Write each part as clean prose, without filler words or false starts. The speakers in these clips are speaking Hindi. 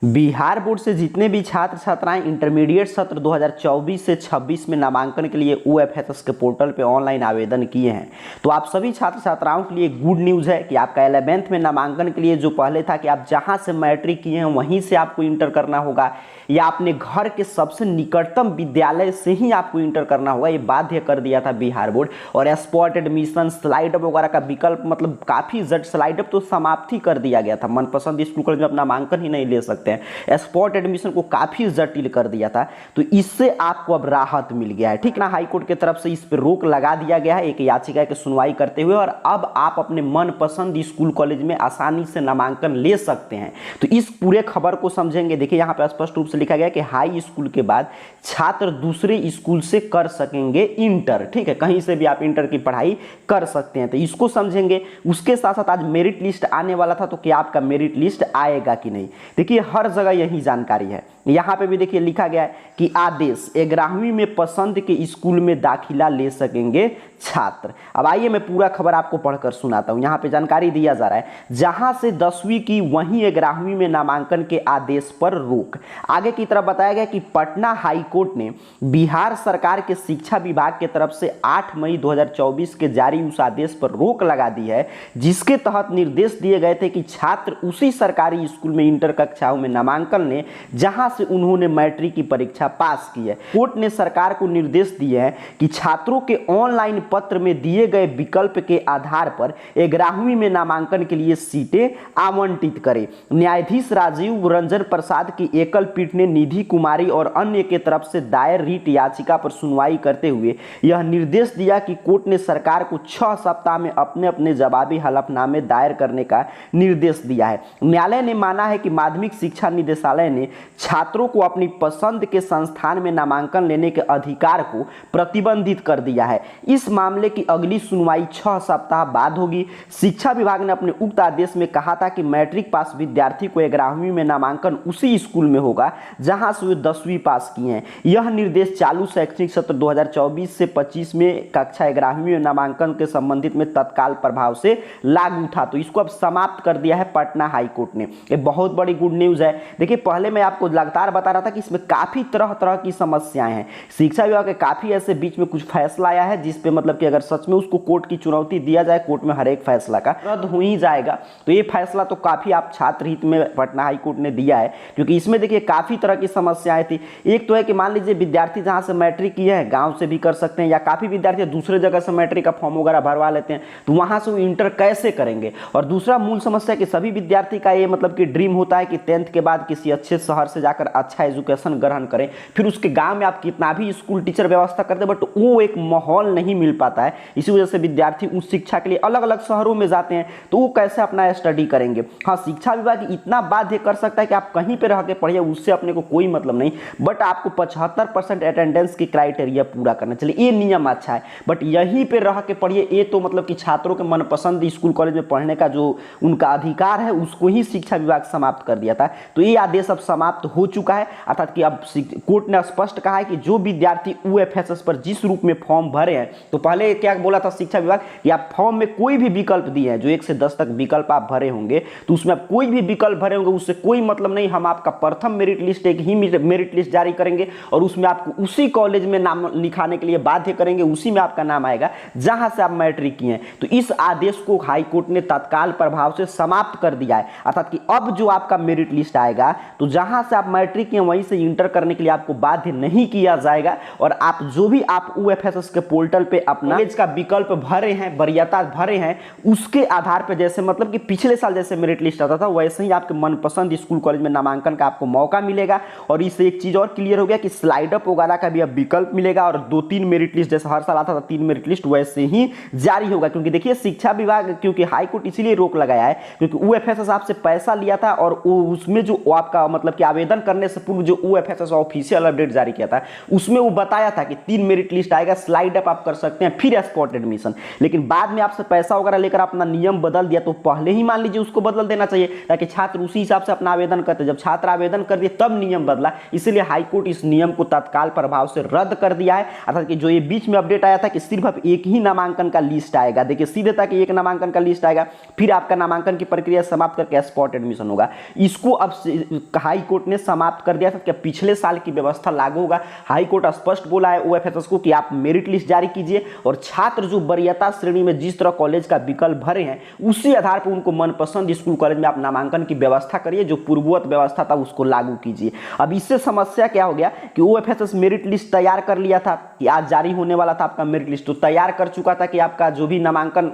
बिहार बोर्ड से जितने भी छात्र छात्राएं इंटरमीडिएट सत्र 2024 से 26 में नामांकन के लिए यूएफएसएस के पोर्टल पे ऑनलाइन आवेदन किए हैं, तो आप सभी छात्र छात्राओं के लिए गुड न्यूज़ है कि आपका 11th में नामांकन के लिए जो पहले था कि आप जहां से मैट्रिक किए हैं वहीं से आपको इंटर करना होगा या अपने घर के सबसे निकटतम विद्यालय से ही आपको इंटर करना होगा, ये बाध्य कर दिया था बिहार बोर्ड। और स्पॉट एडमिशन, स्लाइड अप वगैरह का विकल्प मतलब काफ़ी स्लाइड अप तो समाप्त ही कर दिया गया था। मनपसंद स्कूल कॉलेज में आप नामांकन ही नहीं ले सकते हैं। स्पॉट एडमिशन को काफ़ी जटिल कर दिया था, तो इससे आपको अब राहत मिल गया है, ठीक ना। हाईकोर्ट की तरफ से इस पर रोक लगा दिया गया है एक याचिका की सुनवाई करते हुए, और अब आप अपने मनपसंद स्कूल कॉलेज में आसानी से नामांकन ले सकते हैं। तो इस पूरे खबर को समझेंगे। देखिए यहाँ पे स्पष्ट रूप से लिखा गया कि हाई स्कूल के बाद छात्र दूसरे स्कूल से कर सकेंगे इंटर, ठीक है, कहीं से भी आप इंटर की पढ़ाई कर सकते हैं, तो इसको समझेंगे। उसके साथ साथ आज मेरिट लिस्ट आने वाला था, तो क्या आपका मेरिट लिस्ट आएगा कि नहीं, देखिए हर जगह यही जानकारी है। यहाँ पे भी देखिए लिखा गया है कि आदेश 11वीं में पसंद के स्कूल में दाखिला ले सकेंगे छात्र। अब आइए मैं पूरा खबर आपको पढ़कर सुनाता हूँ। यहाँ पे जानकारी दिया जा रहा है, जहां से 10वीं की वहीं 11वीं में नामांकन के आदेश पर रोक। आगे की तरफ बताया गया कि पटना हाई कोर्ट ने बिहार सरकार के शिक्षा विभाग की तरफ से 8 मई 2024 के जारी उस आदेश पर रोक लगा दी है, जिसके तहत निर्देश दिए गए थे कि छात्र उसी सरकारी स्कूल में इंटर कक्षाओं में नामांकन लें जहां से उन्होंने मैट्रिक की परीक्षा पास की है। कोर्ट ने सरकार को निर्देश दिए हैं कि छात्रों के ऑनलाइन पत्र में दिए गए विकल्प के आधार पर 11वीं में नामांकन के लिए सीटें आवंटित करें। न्यायाधीश राजीव रंजन प्रसाद की एकल पीठ ने निधि कुमारी और अन्य के तरफ से दायर रीट याचिका पर सुनवाई करते हुए यह निर्देश दिया कि कोर्ट ने सरकार को 6 सप्ताह में अपने अपने जवाबी हलफनामे दायर करने का निर्देश दिया है। न्यायालय ने माना है कि माध्यमिक शिक्षा निदेशालय ने छात्रों को अपनी पसंद के संस्थान में नामांकन लेने के अधिकार को प्रतिबंधित कर दिया है। इस मामले की अगली सुनवाई 6 सप्ताह बाद होगी। शिक्षा विभाग ने अपने उक्त आदेश में कहा था कि मैट्रिक पास विद्यार्थी को 11वीं में नामांकन उसी स्कूल में होगा जहां से वे 10वीं पास किए हैं। यह निर्देश चालू शैक्षणिक सत्र 2024 से 25 में कक्षा 11वीं में नामांकन के संबंधित में तत्काल प्रभाव से लागू था, तो इसको अब समाप्त कर दिया है पटना हाई कोर्ट ने। ये बहुत बड़ी गुड न्यूज है। देखिए पहले मैं आपको लगातार बता रहा था कि इसमें काफी तरह तरह की समस्याएं हैं। शिक्षा विभाग के काफी ऐसे बीच में कुछ फैसला आया है जिस पे मतलब कि अगर सच में उसको कोर्ट की चुनौती दिया जाए, कोर्ट में हर एक फैसला का रद्द हो ही जाएगा। तो ये फैसला तो काफी आप छात्र हित में पटना हाई कोर्ट ने दिया है, क्योंकि इसमें देखिए काफी तरह की समस्याएं थी। एक तो है कि मान लीजिए विद्यार्थी जहां से मैट्रिक किए हैं गांव से भी कर सकते हैं, या काफी विद्यार्थी दूसरे जगह से मैट्रिक का फॉर्म वगैरह भरवा लेते हैं, तो वहां से वो इंटर कैसे करेंगे। और दूसरा मूल समस्या कि सभी विद्यार्थी का ये मतलब कि ड्रीम होता है कि 10th के बाद किसी अच्छे शहर से जाकर अच्छा एजुकेशन ग्रहण करें, फिर उसके गांव में आप कितना भी स्कूल टीचर व्यवस्था करते हैं, बट वो एक माहौल नहीं मिल पाता है। इसी वजह से विद्यार्थी उस शिक्षा के लिए अलग अलग शहरों में जाते हैं, तो वो कैसे अपना स्टडी करेंगे। हाँ, शिक्षा विभाग इतना बाध्य कर सकता है कि आप कहीं पर रह के पढ़िए, उससे अपने को कोई मतलब नहीं, बट आपको 75% अटेंडेंस की क्राइटेरिया पूरा करना चाहिए। ये नियम अच्छा है, बट यहीं पर रह के पढ़िए, ये तो मतलब कि छात्रों के मनपसंद स्कूल कॉलेज में पढ़ने का जो उनका अधिकार है उसको ही शिक्षा विभाग समाप्त कर दिया था। तो ये आदेश अब समाप्त हो चुका है, अर्थात कि अब कोर्ट ने स्पष्ट कहा है कि जो विद्यार्थी यूएफएसएस पर जिस रूप में फॉर्म भरे हैं, तो पहले क्या बोला था शिक्षा विभाग कि आप फॉर्म में कोई भी विकल्प दिए हैं, जो 1 से 10 तक विकल्प आप भरे होंगे, तो उसमें आप कोई भी विकल्प भरे होंगे उससे कोई मतलब नहीं, हम आपका प्रथम मेरिट लिस्ट एक ही मेरिट लिस्ट जारी करेंगे और उसमें आपको उसी कॉलेज में नाम लिखाने के लिए बाध्य करेंगे, उसी में आपका नाम आएगा जहां से आप मैट्रिक किए हैं। तो इस आदेश को हाई कोर्ट ने तत्काल प्रभाव से समाप्त कर दिया है, अर्थात कि अब जो आपका मेरिट लिस्ट आएगा, तो जहां से आप मैट्रिक किए वहीं से इंटर करने के लिए आपको बाध्य नहीं किया जाएगा, और आप जो भी आप यूएफएसएस के पोर्टल पे अपना कॉलेज का विकल्प भरे हैं, वरीयता भरे हैं, उसके आधार पर जैसे मतलब कि पिछले साल जैसे मेरिट लिस्ट आता था वैसे ही आपके मनपसंद स्कूल कॉलेज में नामांकन का आपको मौका मिलेगा। और इससे एक चीज और क्लियर हो गया कि स्लाइड अप वगैरह का भी अब विकल्प मिलेगा, और 2-3 मेरिट लिस्ट जैसे हर साल आता था 3 मेरिट लिस्ट वैसे ही जारी होगा। क्योंकि देखिए शिक्षा विभाग, क्योंकि हाई कोर्ट इसीलिए रोक लगाया है क्योंकि यूएफएसएस आपसे पैसा लिया था, और उसमें जो आपका मतलब कि आवेदन करने से पूर्व जो यूएफएसएस ऑफिशियल अपडेट जारी किया था उसमें वो बताया था कि 3 मेरिट लिस्ट आएगा, स्लाइड अप आप कर सकते हैं, फिर स्पॉट एडमिशन। लेकिन बाद में आपसे पैसा वगैरह लेकर अपना नियम बदल दिया, तो पहले ही मान लीजिए उसको बदल देना चाहिए ताकि छात्र उसी हिसाब से अपना आवेदन करते। जब छात्र आवेदन कर दिए तब नियम बदला, इसलिए हाईकोर्ट इस नियम को तत्काल प्रभाव से रद्द कर दिया है। अर्थात कि जो ये बीच में अपडेट आया था कि सिर्फ अब एक ही नामांकन का लिस्ट आएगा, देखिए सीधे था कि एक नामांकन का लिस्ट आएगा, फिर आपका नामांकन की प्रक्रिया समाप्त करके स्पॉट एडमिशन होगा, इसको अब हाई कोर्ट ने समाप्त कर दिया था कि पिछले साल की व्यवस्था लागू होगा। हाई कोर्ट स्पष्ट बोला है ओएफएसएस को कि आप मेरिट लिस्ट जारी कीजिए और छात्र जो वरीयता श्रेणी में जिस तरह कॉलेज का विकल्प भरे हैं उसी आधार पर उनको मनपसंद स्कूल कॉलेज में आप नामांकन की व्यवस्था करिए, जो पूर्ववत व्यवस्था था उसको लागू कीजिए। अब इससे समस्या क्या हो गया कि ओएफएसएस मेरिट लिस्ट तैयार कर लिया था कि आज जारी होने वाला था आपका मेरिट लिस्ट, तो तैयार कर चुका था कि आपका जो भी नामांकन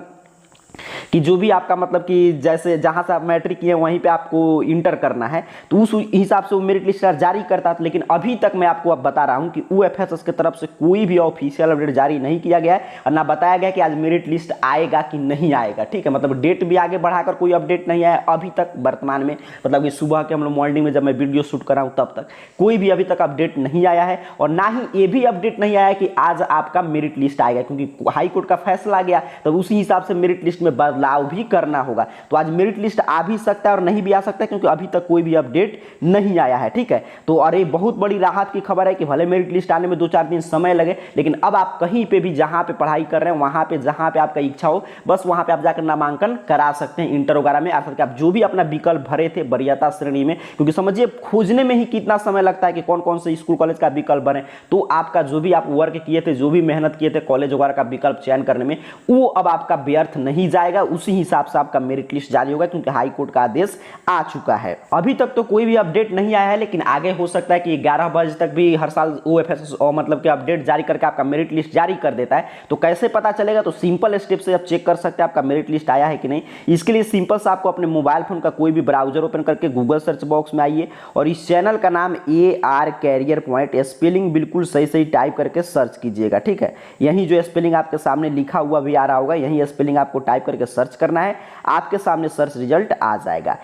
कि जो भी आपका मतलब कि जैसे जहां से आप मैट्रिक किए वहीं पे आपको इंटर करना है, तो उस हिसाब से वो मेरिट लिस्ट जारी करता था। लेकिन अभी तक मैं आपको अब बता रहा हूं कि ओएफएसएस की तरफ से कोई भी ऑफिशियल अपडेट जारी नहीं किया गया है और ना बताया गया कि आज मेरिट लिस्ट आएगा कि नहीं आएगा। ठीक है, मतलब डेट भी आगे बढ़ाकर कोई अपडेट नहीं आया अभी तक वर्तमान में, मतलब कि सुबह के हम लोग मॉर्निंग में जब मैं वीडियो शूट कर रहा हूँ तब तक कोई भी अभी तक अपडेट नहीं आया है। और ना ही ये भी अपडेट नहीं आया कि आज आपका मेरिट लिस्ट आएगा, क्योंकि हाईकोर्ट का फैसला आ गया तो उसी हिसाब से मेरिट लिस्ट में बदलाव भी करना होगा। तो आज मेरिट लिस्ट आ भी सकता है और नहीं भी आ सकता है, क्योंकि अभी तक कोई भी अपडेट नहीं आया है। ठीक है, तो अरे बहुत बड़ी राहत की खबर है कि भले मेरिट लिस्ट आने में 2-4 दिन समय लगे, लेकिन अब आप कहीं पे भी जहां पे पढ़ाई कर रहे हैं वहां पे जहां पे आपका इच्छा हो बस वहां पे आप जाकर नामांकन करा सकते हैं इंटर वगैरह में, अर्थात कि आप जो भी अपना विकल्प भरे थे वरीयता श्रेणी में, क्योंकि समझिए खोजने में ही कितना समय लगता है कि कौन कौन से स्कूल कॉलेज का विकल्प भरे, तो आपका जो भी आप वर्क किए थे, जो भी मेहनत किए थे कॉलेज वगैरह का विकल्प चयन करने में, वो अब आपका व्यर्थ नहीं जाएगा। उसी हिसाब से आपका मेरिट लिस्ट जारी होगा, क्योंकि हाई कोर्ट का आदेश आ चुका है। अभी तक तो कोई भी अपडेट नहीं आया है, लेकिन आगे हो सकता है कि 11 बजे तक भी हर साल ओएफएसएस मतलब कि अपडेट जारी करके आपका मेरिट लिस्ट जारी कर देता है। तो कैसे पता चलेगा? तो सिंपल स्टेप से आप चेक कर सकते हैं आपका मेरिट लिस्ट आया है कि नहीं। इसके लिए सिंपल से आपको अपने मोबाइल फोन का कोई भी ब्राउजर ओपन करके गूगल सर्च बॉक्स में आइए और इस चैनल का नाम AR कैरियर पॉइंट, स्पेलिंग बिल्कुल सही सही टाइप करके सर्च कीजिएगा। ठीक है, यही जो स्पेलिंग आपके सामने लिखा हुआ भी आ रहा होगा, यही स्पेलिंग आपको टाइप करके सर्च करना है, आपके सामने सर्च रिजल्ट आ जाएगा।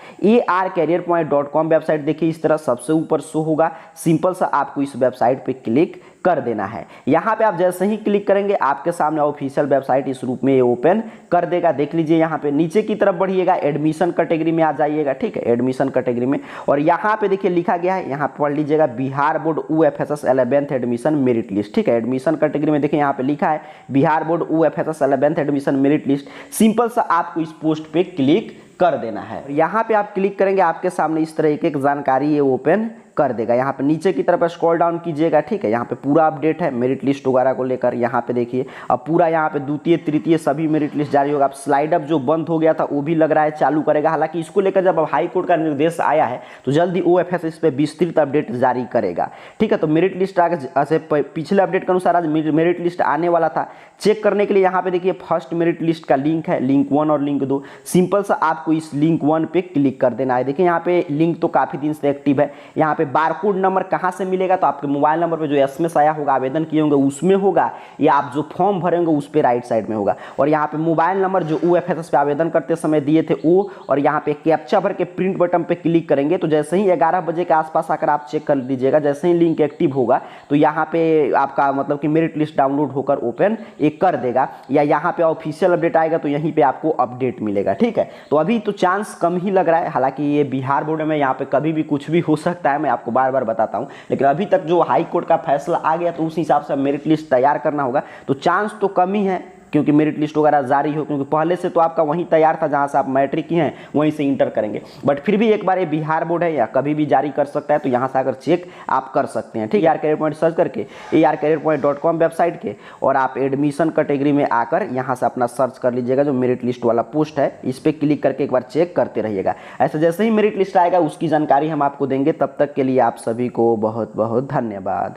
arcareerpoint.com वेबसाइट देखिए इस तरह सबसे ऊपर शो होगा। सिंपल सा आपको इस वेबसाइट पे क्लिक कर देना है। यहां पे आप जैसे ही क्लिक करेंगे आपके सामने ऑफिशियल वेबसाइट इस रूप में ओपन कर देगा। देख लीजिए यहां पे नीचे की तरफ बढ़िएगा, एडमिशन कैटेगरी में आ जाइएगा। ठीक है, एडमिशन कैटेगरी में, और यहां पे देखिए लिखा गया है, यहां पे पढ़ लीजिएगा Bihar board OFSS 11th admission merit list. ठीक है, एडमिशन कैटेगरी में देखिए यहां पे लिखा है Bihar board OFSS 11th admission merit list. Simple सा आपको इस पोस्ट पे क्लिक कर देना है। यहाँ पे आप क्लिक करेंगे आपके सामने इस तरह एक जानकारी ये ओपन कर देगा। यहाँ पे नीचे की तरफ स्क्रॉल डाउन कीजिएगा। ठीक है, यहाँ पे पूरा अपडेट है मेरिट लिस्ट वगैरह को लेकर। यहाँ पे देखिए अब पूरा यहाँ पे द्वितीय तृतीय सभी मेरिट लिस्ट जारी होगा। अब स्लाइड अप जो बंद हो गया था वो भी लग रहा है चालू करेगा। हालांकि इसको लेकर जब अब हाई कोर्ट का निर्देश आया है तो जल्दी ओएफएसएस इस पे विस्तृत अपडेट जारी करेगा। ठीक है, तो मेरिट लिस्ट आगे पिछले अपडेट के अनुसार आज मेरिट लिस्ट आने वाला था। चेक करने के लिए यहाँ पे देखिए फर्स्ट मेरिट लिस्ट का लिंक है, लिंक 1 और लिंक 2। सिंपल सा आपको इस लिंक 1 पे क्लिक कर देना है। देखिए यहाँ पे लिंक तो काफी दिन से एक्टिव है। यहाँ पे बारकोड नंबर कहाँ से मिलेगा? तो आपके मोबाइल नंबर पे जो एसएमएस आया होगा, आवेदन किए होंगे उसमें होगा, या आप जो फॉर्म भरेंगे उस पे राइट साइड में होगा। और यहाँ पे मोबाइल नंबर जो ओएफएसएस पे आवेदन करते समय दिए थे वो, और यहाँ पे कैप्चा भर के प्रिंट बटन पे क्लिक करेंगे तो जैसे ही 11 बजे के आसपास आकर आप चेक कर लीजिएगा, जैसे ही लिंक एक्टिव होगा तो यहाँ पे आपका मतलब कि मेरिट लिस्ट डाउनलोड होकर ओपन एक कर देगा, या यहाँ पे ऑफिशियल अपडेट आएगा तो यहीं पे आपको अपडेट मिलेगा। ठीक है, तो अभी तो चांस कम ही लग रहा है। हालांकि ये बिहार बोर्ड में यहाँ पे कभी भी कुछ भी हो सकता है, मैं आपको बार बार बताता हूं, लेकिन अभी तक जो हाई कोर्ट का फैसला आ गया तो उस हिसाब से मेरिट लिस्ट तैयार करना होगा। तो चांस तो कम ही है क्योंकि मेरिट लिस्ट वगैरह जारी हो, क्योंकि पहले से तो आपका वहीं तैयार था जहां से आप मैट्रिक किए हैं वहीं से इंटर करेंगे। बट फिर भी एक बार ये बिहार बोर्ड है या कभी भी जारी कर सकता है, तो यहां से आकर चेक आप कर सकते हैं। ठीक है, AR कैरियर पॉइंट सर्च करके arcareerpoint.com वेबसाइट के, और आप एडमिशन कैटेगरी में आकर यहां से अपना सर्च कर लीजिएगा जो मेरिट लिस्ट वाला पोस्ट है, इस पर क्लिक करके एक बार चेक करते रहिएगा। ऐसे जैसे ही मेरिट लिस्ट आएगा उसकी जानकारी हम आपको देंगे। तब तक के लिए आप सभी को बहुत बहुत धन्यवाद।